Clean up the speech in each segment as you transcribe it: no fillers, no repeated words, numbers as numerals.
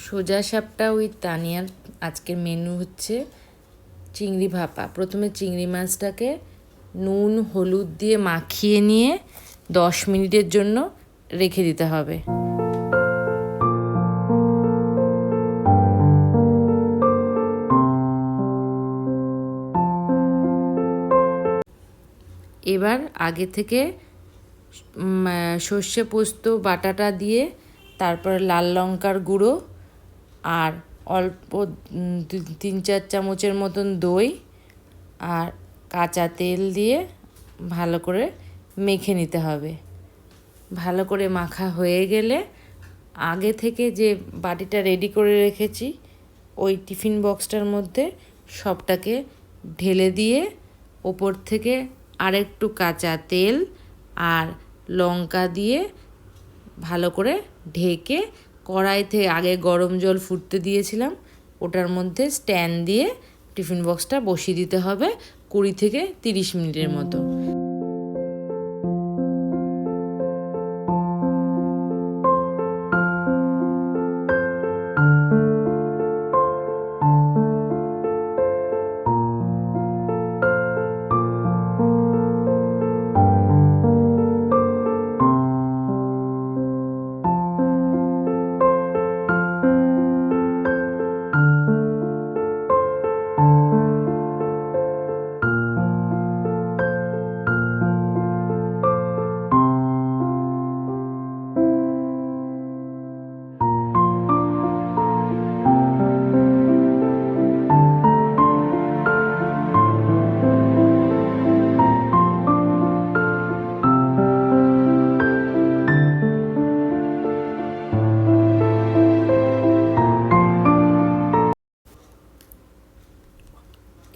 সোজা সাপটা উইথ তানিয়ার আজকের মেনু হচ্ছে চিংড়ি ভাপা। প্রথমে চিংড়ি মাছটাকে নুন হলুদ দিয়ে মাখিয়ে নিয়ে 10 মিনিটের জন্য রেখে দিতে হবে। এবার আগে থেকে সর্ষে পোস্ত বাটাটা দিয়ে তারপর লাল লঙ্কার গুঁড়ো আর অল্প 3-4 চামচের মতন দই আর কাঁচা তেল দিয়ে ভালো করে মেখে নিতে হবে। ভালো করে মাখা হয়ে গেলে আগে থেকে যে বাটিটা রেডি করে রেখেছি ওই টিফিন বক্সটার মধ্যে সবটাকে ঢেলে দিয়ে ওপর থেকে আরেকটু কাঁচা তেল আর লঙ্কা দিয়ে ভালো করে ঢেকে কড়াইতে আগে গরম জল ফুটতে দিয়েছিলাম ওটার মধ্যে স্ট্যান্ড দিয়ে টিফিন বক্সটা বসিয়ে দিতে হবে 20 থেকে 30 মিনিটের মতো।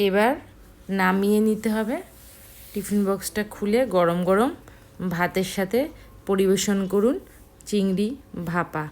এবার নামিয়ে নিতে হবে। টিফিন বক্সটা খুলে গরম গরম ভাতের সাথে পরিবেশন করুন চিংড়ি ভাপা।